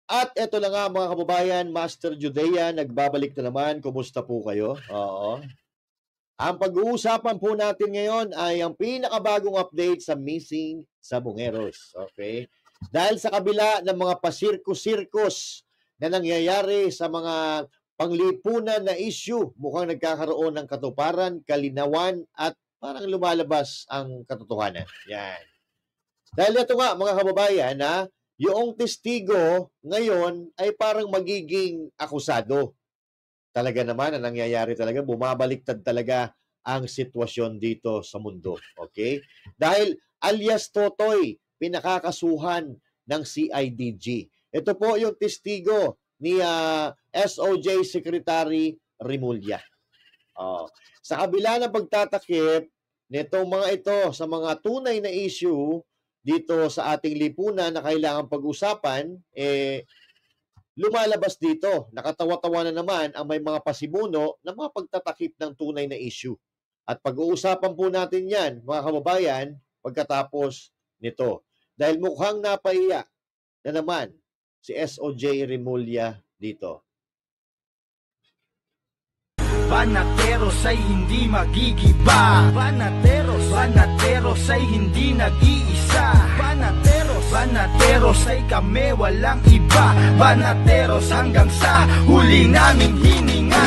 At eto na nga mga kababayan, Master Judea, nagbabalik na naman. Kumusta po kayo? Oo. Ang pag-uusapan po natin ngayon ay ang pinakabagong update sa missing Sabongeros. Okay? Dahil sa kabila ng mga pasirkus-sirkus na nangyayari sa mga panglipunan na issue, mukhang nagkakaroon ng katuparan, kalinawan, at parang lumalabas ang katotohanan. Yan. Dahil ito nga mga kababayan na yung testigo ngayon ay parang magiging akusado. Talaga naman ang nangyayari talaga, bumabaliktad talaga ang sitwasyon dito sa mundo. Okay? Dahil alias Totoy, pinakakasuhan ng CIDG. Ito po yung testigo ni SOJ Secretary Rimulya. Sa kabila ng pagtatakip nitong mga ito sa mga tunay na issue dito sa ating lipunan na kailangan pag-usapan, lumalabas dito, nakatawa-tawa na naman ang may mga pasimuno na mga pagtatakip ng tunay na issue. At pag-uusapan po natin yan, mga kababayan, pagkatapos nito. Dahil mukhang napaiya na naman si SOJ Rimulya dito. Banateros ay hindi magigiba. Banateros ay hindi nag-iisa. Banateros ay kami walang iba. Banateros hanggang sa huli naming hininga.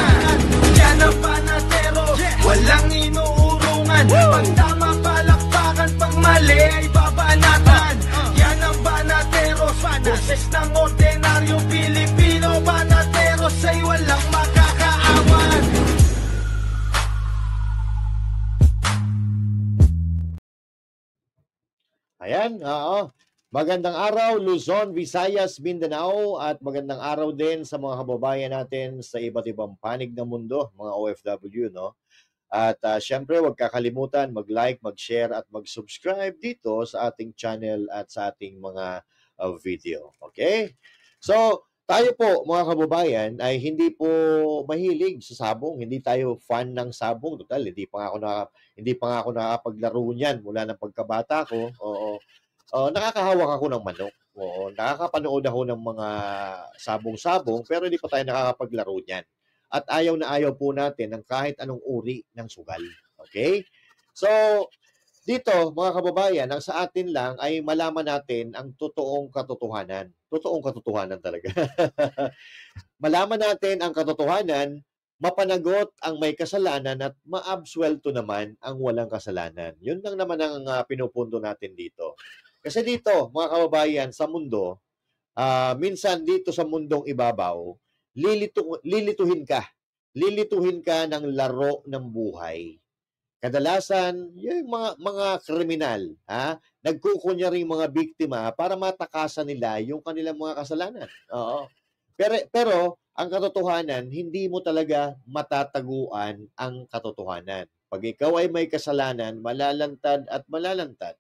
Yan ang banateros, walang inuurungan. Pag tama palakpakan, pag mali ay babanatan. Yan ang banateros, boses ng ordinaryong Pilipino. Banateros ay walang makakaawan. Ayan, oo. Magandang araw, Luzon, Visayas, Mindanao, at magandang araw din sa mga kababayan natin sa iba't ibang panig ng mundo, mga OFW, no? At syempre, huwag kakalimutan mag-like, mag-share, at mag-subscribe dito sa ating channel at sa ating mga video. Okay? So, tayo po, mga kababayan, ay hindi po mahilig sa sabong. Hindi tayo fan ng sabong. Total, hindi pa nga ako nakapaglaro niyan mula ng pagkabata ko. Oo. Nakakahawak ako ng manok. Oo, nakakapanood ako ng mga sabong-sabong pero hindi pa tayo nakakapaglaro niyan. At ayaw na ayaw po natin ng kahit anong uri ng sugal. Okay? So, dito, mga kababayan, ang sa atin lang ay malaman natin ang totoong katotohanan. Totoong katotohanan talaga. Malaman natin ang katotohanan, mapanagot ang may kasalanan at maabsuelto naman ang walang kasalanan. Yun lang naman ang pinupunto natin dito. Kasi dito, mga kababayan, sa mundo, minsan dito sa mundong ibabaw, lilituhin ka. Lilituhin ka ng laro ng buhay. Kadalasan, yung mga kriminal, nagkukunyaring mga biktima para matakasan nila yung kanilang mga kasalanan. Oo. Pero ang katotohanan, hindi mo talaga matataguan ang katotohanan. Pag ikaw ay may kasalanan, malalantad at malalantad.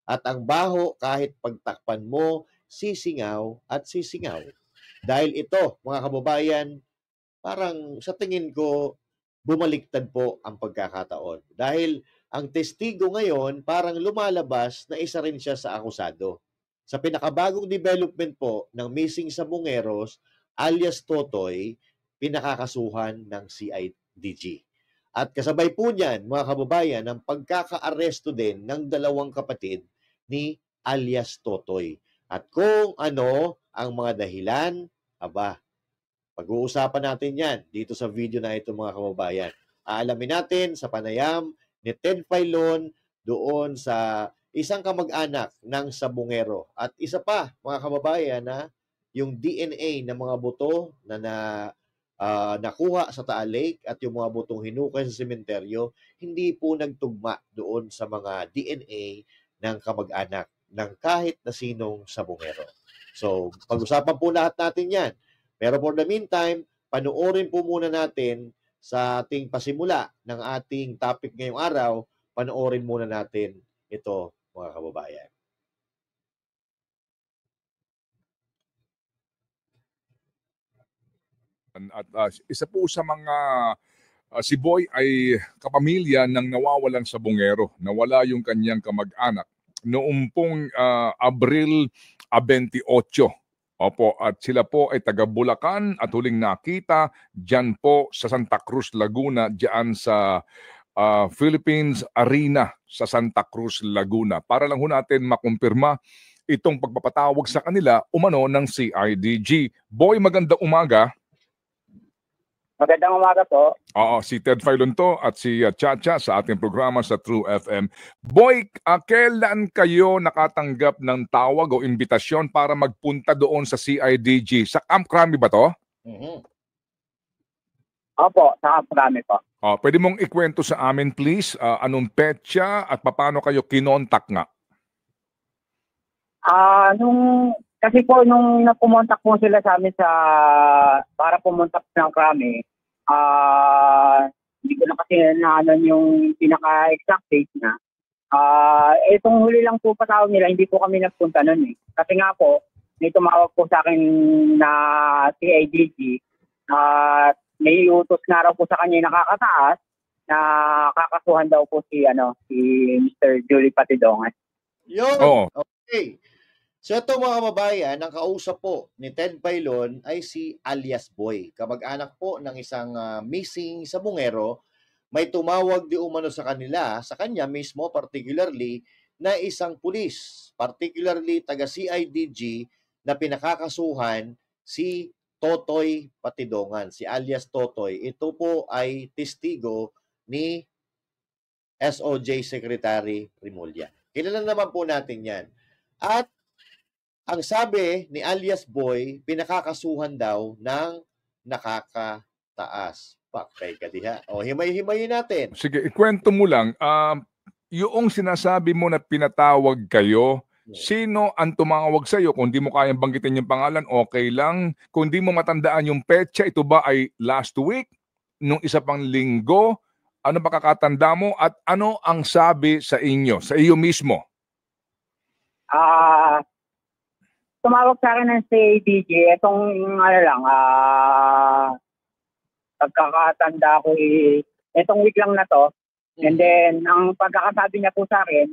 At ang baho, kahit pagtakpan mo, sisingaw at sisingaw. Dahil ito, mga kababayan, parang sa tingin ko, bumaliktad po ang pagkakataon. Dahil ang testigo ngayon, parang lumalabas na isa rin siya sa akusado. Sa pinakabagong development po ng missing Sabongeros, alias Totoy, pinakakasuhan ng CIDG. At kasabay po niyan, mga kababayan, ang pagkaka-aresto din ng dalawang kapatid ni alias Totoy. At kung ano ang mga dahilan, pag-uusapan natin yan dito sa video na ito, mga kababayan. Aalamin natin sa panayam ni Ted Filon doon sa isang kamag-anak ng Sabongero. At isa pa, mga kababayan, yung DNA ng mga buto na nakuha sa Taal Lake at yung mga butong hinukay sa sementeryo, hindi po nagtugma doon sa mga DNA ng kamag-anak ng kahit na sinong Sabongero. So, pag-usapan po lahat natin yan. Pero for the meantime, panoorin po muna natin sa ating pasimula ng ating topic ngayong araw, panoorin muna natin ito, mga kababayan. At isa po sa mga si Boy ay kapamilya ng nawawalang Sabongero. Nawala yung kanyang kamag-anak noong pong Abril 28 Opo, at sila po ay taga Bulacan at huling nakita dyan po sa Santa Cruz, Laguna, dyan sa Philippines Arena sa Santa Cruz, Laguna. Para lang ho natin makumpirma itong pagpapatawag sa kanila umano ng CIDG. Boy, magandang umaga. Magandang umaga po. Oo, si Ted Filon to at si Chacha sa ating programa sa True FM. Boy, kailan kayo nakatanggap ng tawag o imbitasyon para magpunta doon sa CIDG? Sa Camp Crame ba to? Opo, sa Camp po. Pwede mong ikwento sa amin please, anong petsa at paano kayo kinontak nga? Kasi po nung napumontak po sila sa amin para pumunta ng Crame, hindi ko na kasi naanon yung pinaka-exact date na. Itong huli lang po patawag nila, hindi po kami nagpunta nun eh. Kasi nga po, may tumawag po sa akin na CIDG at may utos na raw po sa kanya yung nakakataas na kakasuhan daw po si Mr. Julie Patidongan. Yun! Okay. So ito mga kababayan, ang kausap po ni Ted Filon ay si alias Boy. Kamag-anak po ng isang missing sa Bungero. May tumawag di umano sa kanya mismo particularly, na isang pulis, particularly taga CIDG, na pinakakasuhan si Totoy Patidongan, si alias Totoy. Ito po ay testigo ni SOJ Secretary Rimulya. Kilala naman po natin yan. At ang sabi ni alias Boy, pinakakasuhan daw ng nakakataas. Paktay ka diha. O, himay-himayin natin. Sige, ikwento mo lang. Yung sinasabi mo na pinatawag kayo, sino ang tumawag sa iyo? Kung di mo kayang banggitin yung pangalan, okay lang. Kung di mo matandaan yung petsa, ito ba ay last week? Nung isa pang linggo? Ano ba kakatanda mo? At ano ang sabi sa inyo, sa iyo mismo? Tumawag sa akin ng CIDG, itong pagkakatanda ko itong week lang na to. And then, ang pagkakasabi niya po sa akin,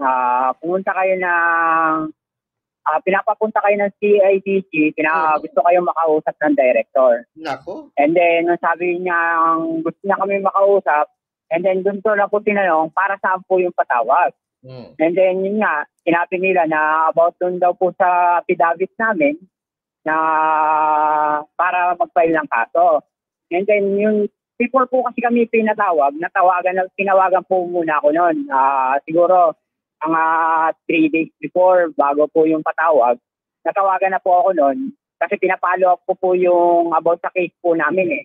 pinapapunta kayo ng CIDG, gusto kayo makausap ng director. Nako. And then, sabi niya, gusto niya kami makausap, and then doon ko lang po tinanong, para saan po yung patawag? And then, yun nga, sinabi nila na about doon daw po sa affidavit namin na para mag-file ng kaso. And then, yung before po kasi kami tinawagan po muna ako noon. Siguro, mga 3 days before, bago po yung patawag, natawagan na po ako noon kasi pinapalo up ko po yung about sa case po namin eh.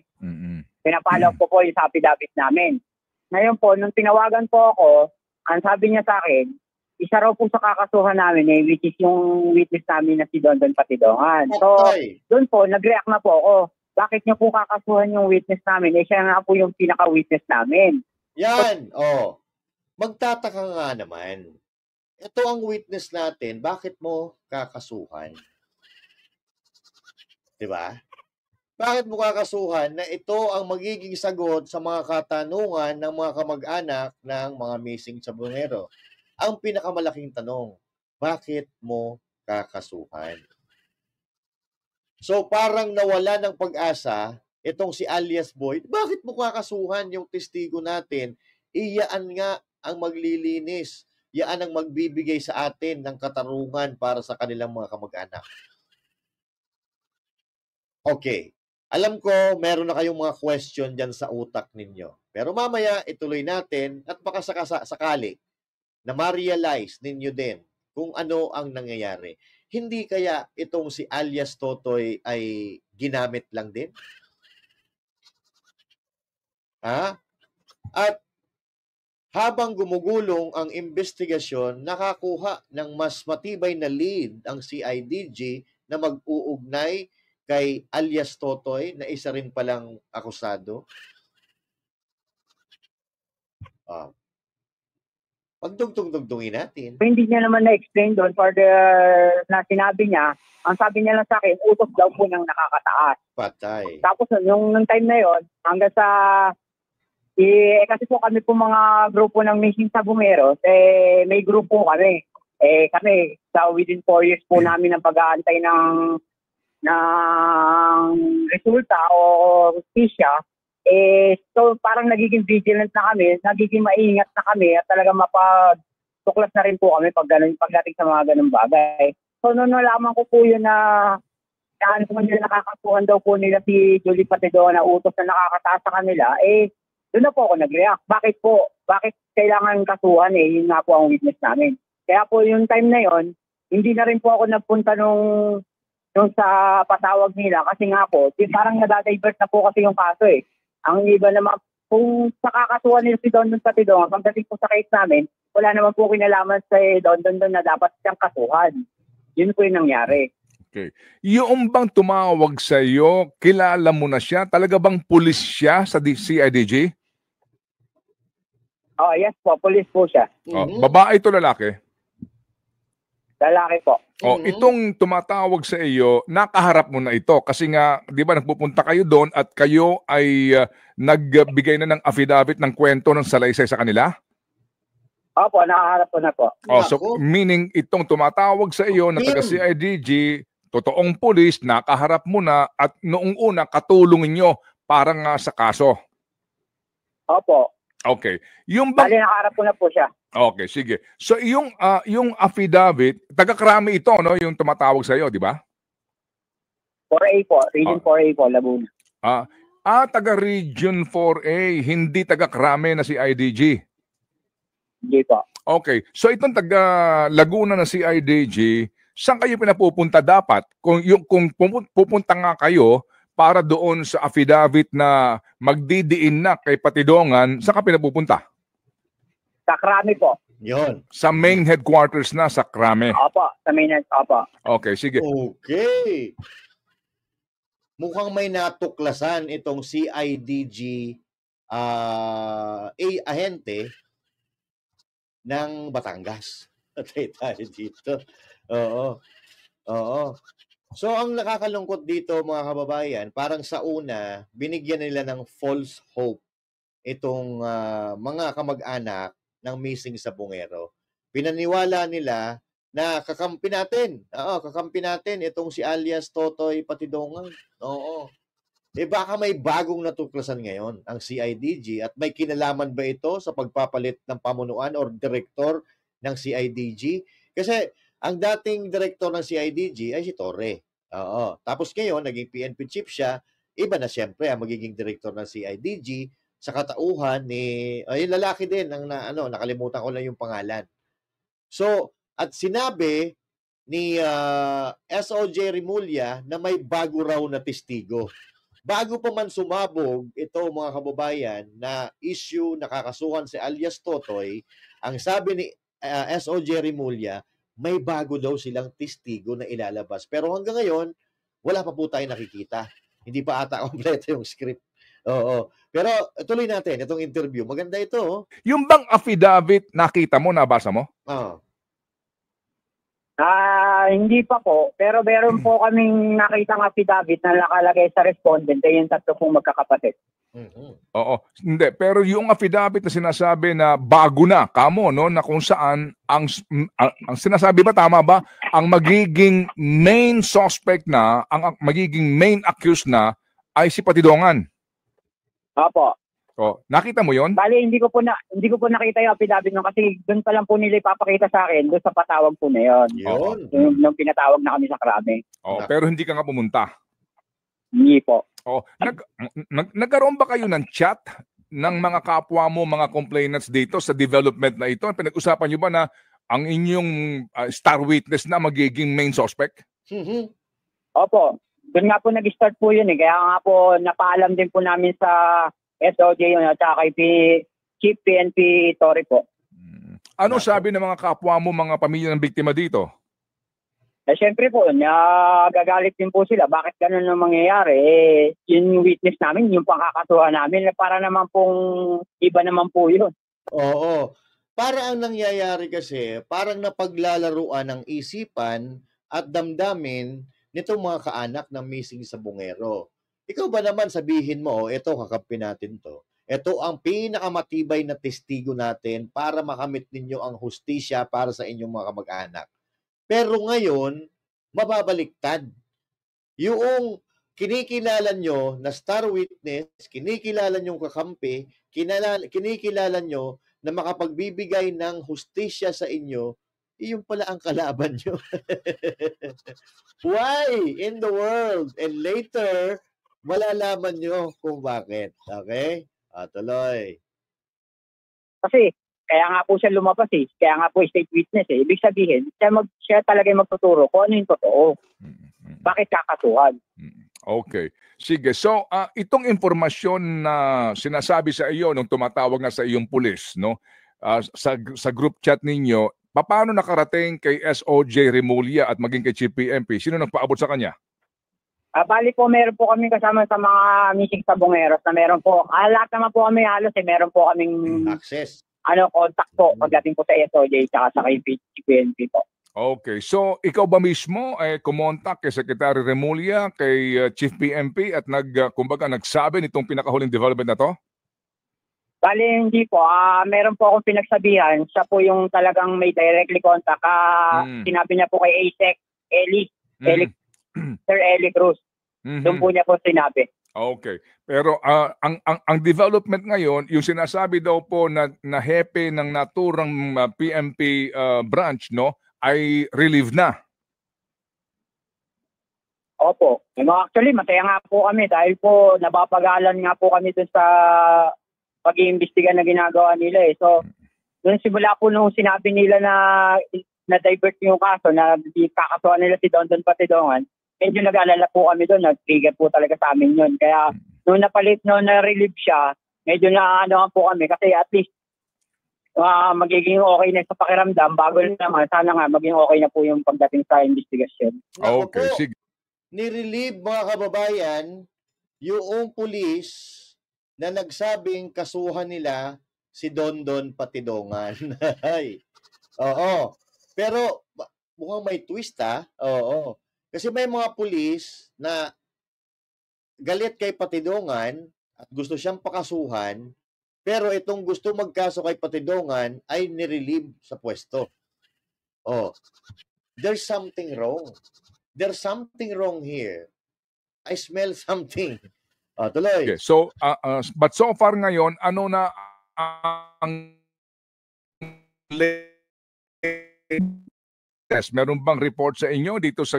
Pinapalo up ko po yung sa affidavit namin. Ngayon po, nung tinawagan po ako, ang sabi niya sa akin, isa raw po sa kakasuhan namin which is yung witness namin na si Don Patidongan. So, doon po, nag-react na po ako. Bakit niyo po kakasuhan yung witness namin? Siya nga po yung pinaka-witness namin. Yan, magtataka nga naman. Ito ang witness natin, bakit mo kakasuhan? Diba? Bakit mo kakasuhan na ito ang magiging sagot sa mga katanungan ng mga kamag-anak ng mga missing sa Bungero? Ang pinakamalaking tanong, bakit mo kakasuhan? So parang nawala ng pag-asa itong si alias Boy. Bakit mo kakasuhan yung testigo natin? Iyaan nga ang maglilinis. Iyaan ang magbibigay sa atin ng katarungan para sa kanilang mga kamag-anak. Okay. Alam ko, meron na kayong mga question dyan sa utak ninyo. Pero mamaya, ituloy natin at baka sakali na ma-realize ninyo din kung ano ang nangyayari. Hindi kaya itong si alias Totoy ay ginamit lang din? At habang gumugulong ang investigasyon, nakakuha ng mas matibay na lead ang CIDG na mag-uugnay kay alias Totoy na isa rin palang akusado. Pagdugtong-dugtungin natin. Hindi niya naman na-explain doon na sinabi niya, ang sabi niya lang sa akin, utos daw po ng nakakataas. Patay. Tapos nung time na yon, hanggang sa kasi po kami po mga grupo ng missing sa Bungero, may grupo kami. Kami, within 4 years po namin ng pag-aantay ng ng resulta o hustisya, so parang nagiging vigilant na kami, nagiging maingat na kami at talaga mapagtuklas na rin po kami pagdating sa mga ganung bagay. So noon nalaman ko po yun na nakakasuhan daw po nila si Julie Patidongan na utos na nakakataas sa kanila, doon na po ako nag-react. Bakit po? Bakit kailangan kasuhan Yun nga po ang witness namin. Kaya po yung time na yon, hindi na rin po ako nagpunta nung sa patawag nila kasi nga po, parang nadadivert na po kasi yung kaso Ang iba naman, kung sa kakasuhan nila si Don Patidongan, pagdating po sa case namin, wala naman po kinalaman sa Don na dapat siyang kasuhan. Yun po yung nangyari. Okay. Yung bang tumawag sa iyo, kilala mo na siya? Talaga bang pulis siya sa CIDG? Oh, yes po, pulis po siya. Babae ito lalaki? Lalaki po. Itong tumatawag sa iyo, nakaharap mo na ito kasi nga, 'di ba, nagpupunta kayo doon at kayo ay nagbigay na ng affidavit ng kwento ng salaysay sa kanila? Opo, nakaharap ko na po. So meaning itong tumatawag sa iyo na taga CIDG, totoong pulis, nakaharap mo na at noong una katulong niyo para nga sa kaso. Opo. Okay. Yung bang nakaharap ko na po siya. Okay, sige. So yung affidavit, taga-Krami ito, no, yung tumatawag sa iyo, di ba? 4A po, Region 4A po, Laguna. Taga Region 4A, hindi taga-Krami na si IDG. Hindi po. Okay. So itong taga Laguna na si IDG, saan kayo pinapupunta dapat? Kung pupunta nga kayo para doon sa affidavit na magdidiin na kay Patidongan, saan ka pinapupunta? Sa Krami po. Yun. Sa main headquarters na sa Krami. Opo, sa main opo. Okay, sige. Okay. Mukhang may natuklasan itong CIDG ahente ng Batangas. Patay tayo dito. Oo. So, ang nakakalungkot dito, mga kababayan, parang sa una, binigyan nila ng false hope itong mga kamag-anak ng missing sa Bungero. Pinaniwala nila na kakampi natin. Kakampi natin itong si alias Totoy Patidongan. Oo. Baka may bagong natuklasan ngayon ang CIDG at may kinalaman ba ito sa pagpapalit ng pamunuan or direktor ng CIDG? Kasi ang dating direktor ng CIDG ay si Torre. Tapos ngayon, naging PNP chief siya. Iba na siyempre ang magiging direktor ng CIDG sa katauhan ni yung lalaki din ang nakalimutan ko lang yung pangalan. So, at sinabi ni SOJ Remulla na may bago raw na testigo. Bago pa man sumabog ito, mga kababayan, na issue nakakasuhan si alias Totoy, ang sabi ni SOJ Remulla, may bago daw silang testigo na ilalabas. Pero hanggang ngayon, wala pa po tayo nakikita. Hindi pa ata kompleto yung script. Oo. Pero tuloy natin itong interview. Maganda ito. Yung bang affidavit nakita mo, nabasa mo? Hindi pa po. Pero meron po kaming nakitang affidavit na nakalagay sa respondent yung tatlo pong magkakapatid. Oo. Hindi. Pero yung affidavit na sinasabi na bago na, kamo, no, na kung saan ang sinasabi ba, tama ba, ang magiging main suspect na, ang magiging main accused na ay si Patidongan. Opo. Nakita mo yon? Bali, hindi ko po nakita yung affidavit nun kasi doon pa lang po nila ipapakita sa akin doon sa patawag po na yon. Nung pinatawag na kami sa Krami. Pero hindi ka nga pumunta. Hindi po. Nagkaroon ba kayo ng chat ng mga kapwa mo, mga complainants dito sa development na ito? Pinag-usapan nyo ba na ang inyong star witness na magiging main suspect? Opo. Doon nga po nag-start po yun Kaya nga po napaalam din po namin sa SOJ yun at kay Chief PNP Torre po. Ano sabi ng mga kapwa mo, mga pamilya ng biktima dito? Siyempre po, gagalit din po sila. Bakit ganun ang mangyayari? Yung witness namin, yung pangkakasuhan namin, para naman pong iba naman po yun. Oo. Para ang nangyayari kasi, parang napaglalaruan ng isipan at damdamin nitong mga kaanak ng missing sa Bungero. Ikaw ba naman sabihin mo, ito, kakampi natin to. Ito ang pinakamatibay na testigo natin para makamit ninyo ang hustisya para sa inyong mga kamag-anak. Pero ngayon, mababaliktad. yung kinikilala nyo na star witness, kinikilala nyo kakampi, kinikilala nyo na makapagbibigay ng hustisya sa inyo, yun pala ang kalaban nyo. Why in the world? And later, malalaman nyo kung bakit. Okay? Tuloy. Kasi, kaya nga po siya lumabas eh. Kaya nga po state witness eh. Ibig sabihin, siya talaga yung magtuturo kung ano yung totoo. Bakit kakatuhan? Okay. Sige. So, itong informasyon na sinasabi sa iyo nung tumatawag na sa iyong pulis, no? Sa group chat ninyo, paano nakarating kay SOJ Remulla at maging kay Chief PNP? Sino nagpaabot sa kanya? Bali po, meron po kami kasama sa mga missing sabongeros na meron po. Lahat naman po kami halos eh, meron po kaming access. Contact po pagdating po sa SOJ at sa kay PNP po. Okay. So, ikaw ba mismo ay kumontak kay Secretary Remulla, kay Chief PNP at kumbaga nagsabi nitong pinakahuling development na to? Bali, hindi po. Meron po akong pinagsabihan. Siya po yung talagang may directly contact. Sinabi niya po kay ASEC, Sir Eli Cruz. Doon po niya po sinabi. Okay. Pero ang development ngayon, yung sinasabi daw po na hepe ng naturang PNP branch, no, ay relieved na. Opo. Actually, masaya nga po kami dahil po napapagalan nga po kami doon sa pag-iimbestiga na ginagawa nila eh. So, doon simula po nung sinabi nila na divert yung kaso, na kakasuhan nila si Dondon Patidongan, medyo nag-alala po kami doon, nag-trigger po talaga sa amin yun. Kaya nung na-relieve siya, medyo na-ano po kami kasi at least magiging okay na sa pakiramdam bago naman, sana nga maging okay na po yung pagdating sa investigasyon. Okay, sige. Ni-relieve mga kababayan yung pulis na nagsabing kasuhan nila si Dondon Patidongan. Oo. Pero mukhang may twist Oo. Kasi may mga pulis na galit kay Patidongan at gusto siyang pakasuhan, pero itong gusto magkaso kay Patidongan ay nirelieve sa pwesto. There's something wrong. There's something wrong here. I smell something. Tuloy. Okay. So, but so far ngayon, ano na ang latest? Meron bang report sa inyo dito sa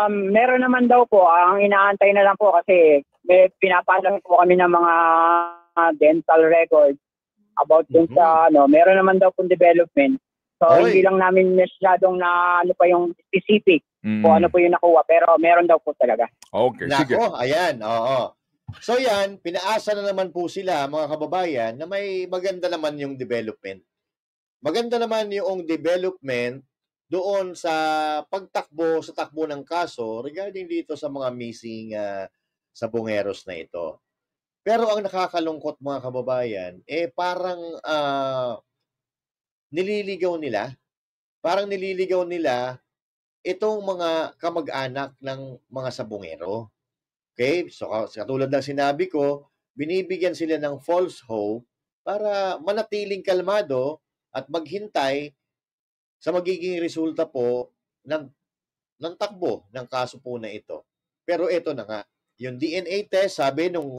meron naman daw po. Ang inaantay na lang po kasi may pinapalang po kami ng mga dental records about dun sa meron naman daw pong development. So hindi lang namin masyadong na ano pa yung specific kung ano po yung nakuha, pero meron daw po talaga. Okay, sige. Ayan, oo. So yan, pinaasa na naman po sila mga kababayan na may maganda naman yung development. Maganda naman yung development doon sa takbo ng kaso regarding dito sa mga missing sabongeros na ito. Pero ang nakakalungkot mga kababayan, parang nililigaw nila itong mga kamag-anak ng mga sabongero. Okay? So katulad ng sinabi ko, binibigyan sila ng false hope para manatiling kalmado at maghintay sa magiging resulta po ng takbo ng kaso po na ito. Pero ito na nga, yung DNA test, sabi nung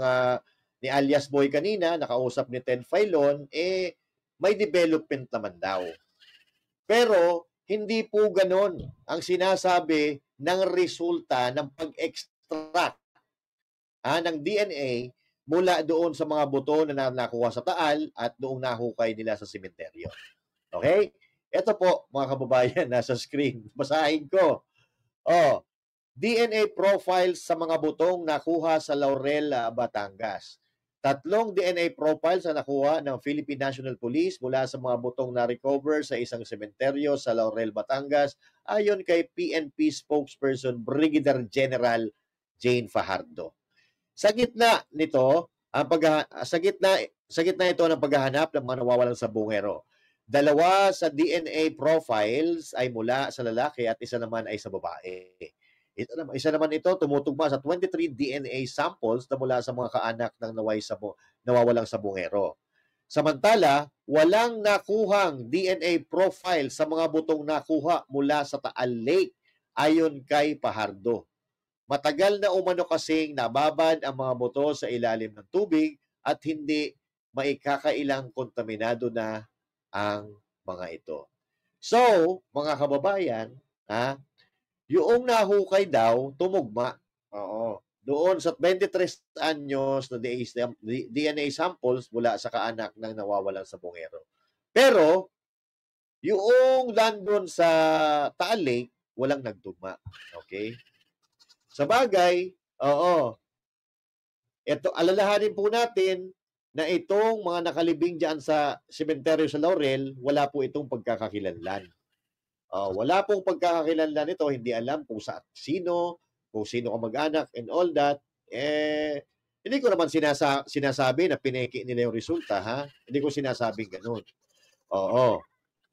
ni alias Boy kanina, nakausap ni Ted Filon, may development naman daw. Pero hindi po ganon ang sinasabi ng resulta ng pag-extract ng DNA mula doon sa mga buto na nakuha sa Taal at doong nahukay nila sa sementeryo. Okay? Ito po, mga kababayan, nasa screen. Basahin ko. DNA profiles sa mga butong nakuha sa Laurel, Batangas. 3 DNA profiles na nakuha ng Philippine National Police mula sa mga butong na-recover sa isang sementeryo sa Laurel, Batangas ayon kay PNP spokesperson Brigadier General Jane Fajardo. Sa gitna nito, sa gitna ito ng paghahanap ng mga nawawalang sabongero. 2 sa DNA profiles ay mula sa lalaki at isa naman ay sa babae. Isa naman ito tumutugma sa 23 DNA samples na mula sa mga kaanak ng nawawalang sabongero. Samantala, walang nakuhang DNA profile sa mga butong nakuha mula sa Taal Lake ayon kay Fajardo. matagal na umano kasing nababad ang mga motor sa ilalim ng tubig at hindi maikakailang kontaminado na ang mga ito. So, mga kababayan, yung nahukay daw, tumugma. Oo. Doon sa 23 anyos na DNA samples mula sa kaanak ng nawawalang sabongero. Pero, yung nandun sa Taal Lake, walang nagtugma. Okay? Sa bagay, oo. Ito, alalahanin po natin na itong mga nakalibing dyan sa sementeryo sa Laurel, wala po itong pagkakakilanlan. Wala pong pagkakakilanlan ito, hindi alam kung kung sino kamag-anak and all that. Hindi ko naman sinasabi na pineki nila yung resulta, ha? Hindi ko sinasabing ganun. Oo.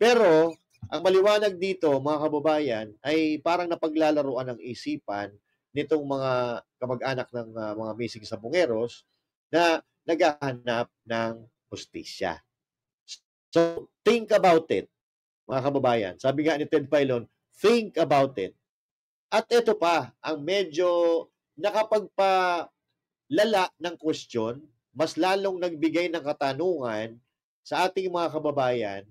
Pero, ang maliwanag dito, mga kababayan, ay parang napaglalaruan ng isipan nitong mga kamag-anak ng mga missing sabongeros na naghahanap ng hustisya. So, think about it, mga kababayan. Sabi nga ni Ted Filon, think about it. At ito pa, ang medyo nakapagpalala ng question, mas lalong nagbigay ng katanungan sa ating mga kababayan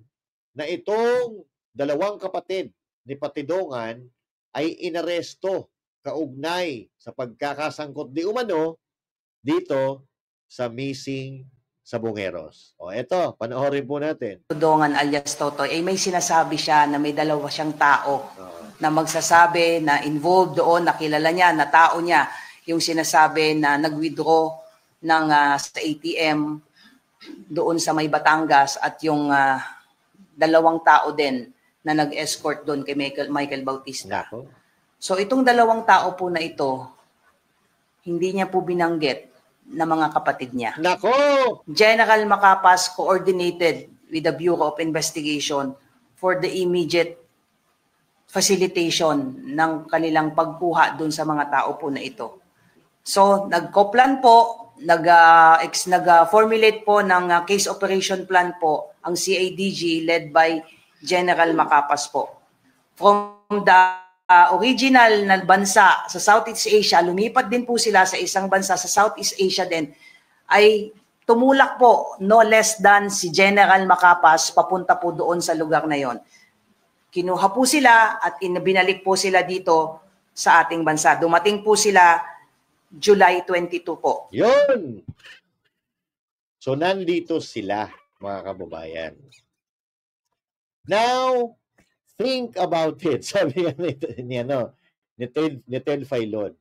na itong dalawang kapatid ni Patidongan ay inaresto kaugnay sa pagkakasangkot di umano dito sa missing sabongeros. Eto, panoorin po natin. Patidongan alias Totoy, ay may sinasabi siya na may dalawa siyang tao na magsasabi na involved doon, nakilala niya, na tao niya, yung sinasabi na nag-withdraw ng sa ATM doon sa may Batangas at yung dalawang tao din na nag-escort doon kay Michael Bautista. Nako. So itong dalawang tao po na ito, hindi niya po binanggit na mga kapatid niya. Nako! General Macapas coordinated with the Bureau of Investigation for the immediate facilitation ng kanilang pagkuha doon sa mga tao po na ito. So nagko-plan po, nag-formulate po ng case operation plan po ang CIDG led by General Macapas po. From the original na bansa sa Southeast Asia, lumipat din po sila sa isang bansa sa Southeast Asia din, ay tumulak po no less than si General Macapas papunta po doon sa lugar na yon. Kinuha po sila at binalik po sila dito sa ating bansa. Dumating po sila July 22 po. Yun! So, nandito sila, mga kababayan. Now, think about it. Sabi ni Ted Filon.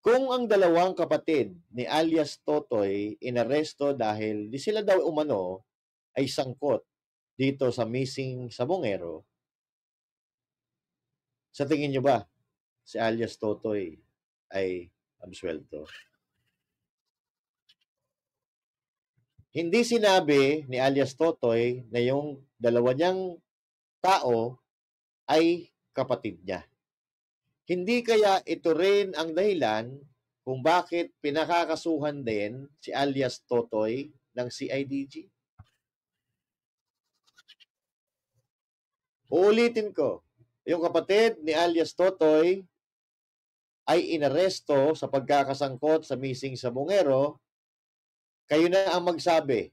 Kung ang dalawang kapatid ni alias Totoy inaresto dahil di sila daw umano ay sangkot dito sa missing sabongero, sa tingin nyo ba si alias Totoy ay absuelto? Hindi sinabi ni alias Totoy na yung dalawa niyang tao ay kapatid niya. Hindi kaya ito rin ang dahilan kung bakit pinakakasuhan din si alias Totoy ng CIDG? Uulitin ko, yung kapatid ni alias Totoy ay inaresto sa pagkakasangkot sa missing sabongero. Kayo na ang magsabi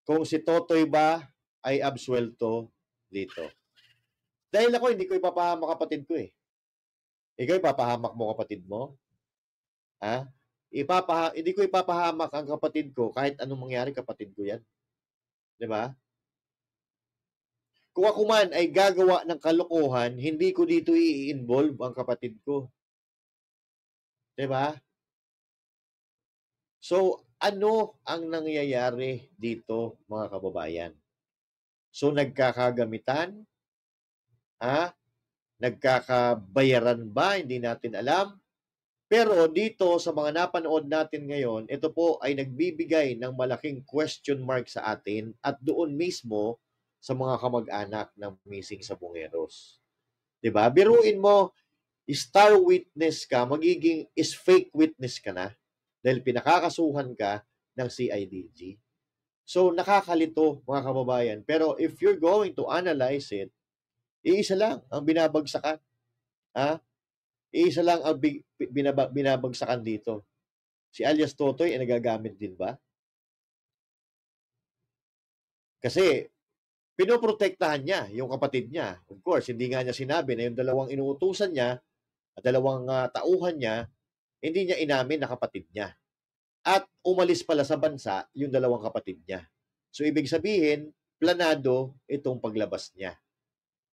kung si Totoy ba ay absuelto dito. Dahil ako, hindi ko ipapahamak kapatid ko eh. Ikaw ipapahamak mo kapatid mo? Ha? Hindi ko ipapahamak ang kapatid ko kahit anong mangyari, kapatid ko yan. Diba? Kung ako man ay gagawa ng kalokohan, hindi ko dito i-involve ang kapatid ko. Diba? So, ano ang nangyayari dito, mga kababayan? So, nagkakagamitan? Nagkakabayaran ba? Hindi natin alam. Pero dito, sa mga napanood natin ngayon, ito po ay nagbibigay ng malaking question mark sa atin at doon mismo sa mga kamag-anak ng missing sabongeros. Diba? Biruin mo, star witness ka, magiging is fake witness ka na. Dahil pinakakasuhan ka ng CIDG. So, nakakalito, mga kababayan. Pero if you're going to analyze it, iisa lang ang binabagsakan. Isa lang ang binabagsakan dito. Si alias Totoy ay nagagamit din ba? Kasi pinoprotektahan niya yung kapatid niya. Of course, hindi nga niya sinabi na yung dalawang inuutusan niya, dalawang tauhan niya, hindi niya inamin na kapatid niya. At umalis pala sa bansa yung dalawang kapatid niya. So, ibig sabihin, planado itong paglabas niya.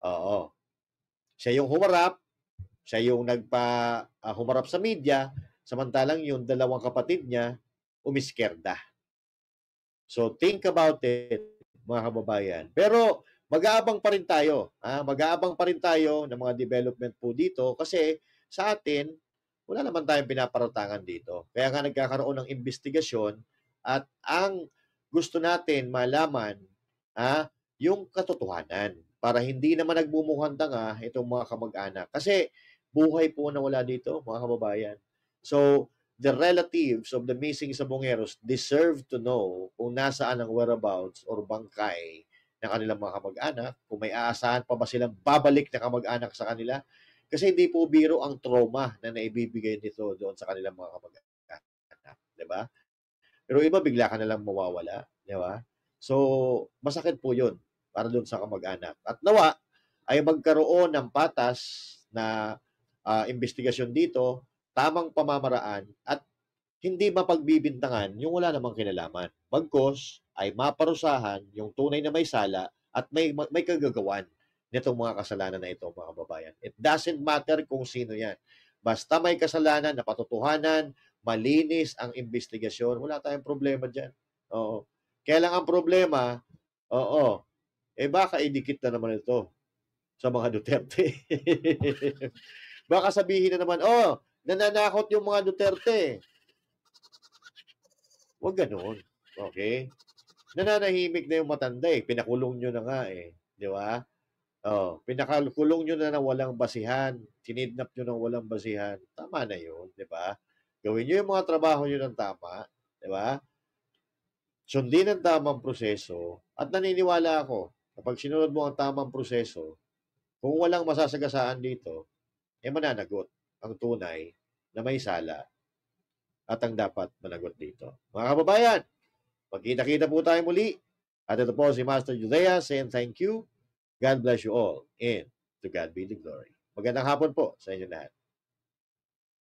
Oo. Siya yung humarap, siya yung humarap sa media, samantalang yung dalawang kapatid niya, umiskerda. So, think about it, mga kababayan. Pero, mag-aabang pa rin tayo. Mag-aabang pa rin tayo ng mga development po dito kasi sa atin, wala naman tayong pinaparatangan dito. Kaya nga nagkakaroon ng investigasyon at ang gusto natin malaman yung katotohanan para hindi naman nagbumukhang tanga itong mga kamag-anak. Kasi buhay po na wala dito, mga kababayan. So, the relatives of the missing Sabongeros deserve to know kung nasaan ang whereabouts or bangkay ng kanilang mga kamag-anak, kung may aasahan pa ba silang babalik na kamag-anak sa kanila. Kasi hindi po biro ang trauma na naibibigay nito doon sa kanilang mga kamag-anak. Diba? Pero iba, bigla ka nalang mawawala. Diba? So, masakit po yun para doon sa kamag-anak. At nawa ay magkaroon ng patas na investigasyon dito, tamang pamamaraan, at hindi mapagbibintangan yung wala namang kinalaman. Bagkos ay maparusahan yung tunay na may sala at may kagagawan nitong mga kasalanan na ito, mga kababayan. It doesn't matter kung sino yan. Basta may kasalanan na patotohanan, malinis ang investigasyon, wala tayong problema dyan. Oo. Kaya lang ang problema, baka idikit na naman ito sa mga Duterte. Baka sabihin na naman, nananakot yung mga Duterte. Huwag ganun. Okay? Nananahimik na yung matanda Pinakulong nyo na nga Di ba? Pinakulong nyo na walang basihan. Kinidnap nyo ng walang basihan. Tama na yun, di ba? Gawin nyo yung mga trabaho nyo ng tama, di ba? Sundin ang tamang proseso at naniniwala ako, kapag sinunod mo ang tamang proseso, kung walang masasagasaan dito, mananagot ang tunay na may sala at ang dapat managot dito. Mga kababayan, magkita-kita po tayo muli. At ito po si Master Judea saying thank you. God bless you all, and to God be the glory. Magandang hapon po sa inyo lahat.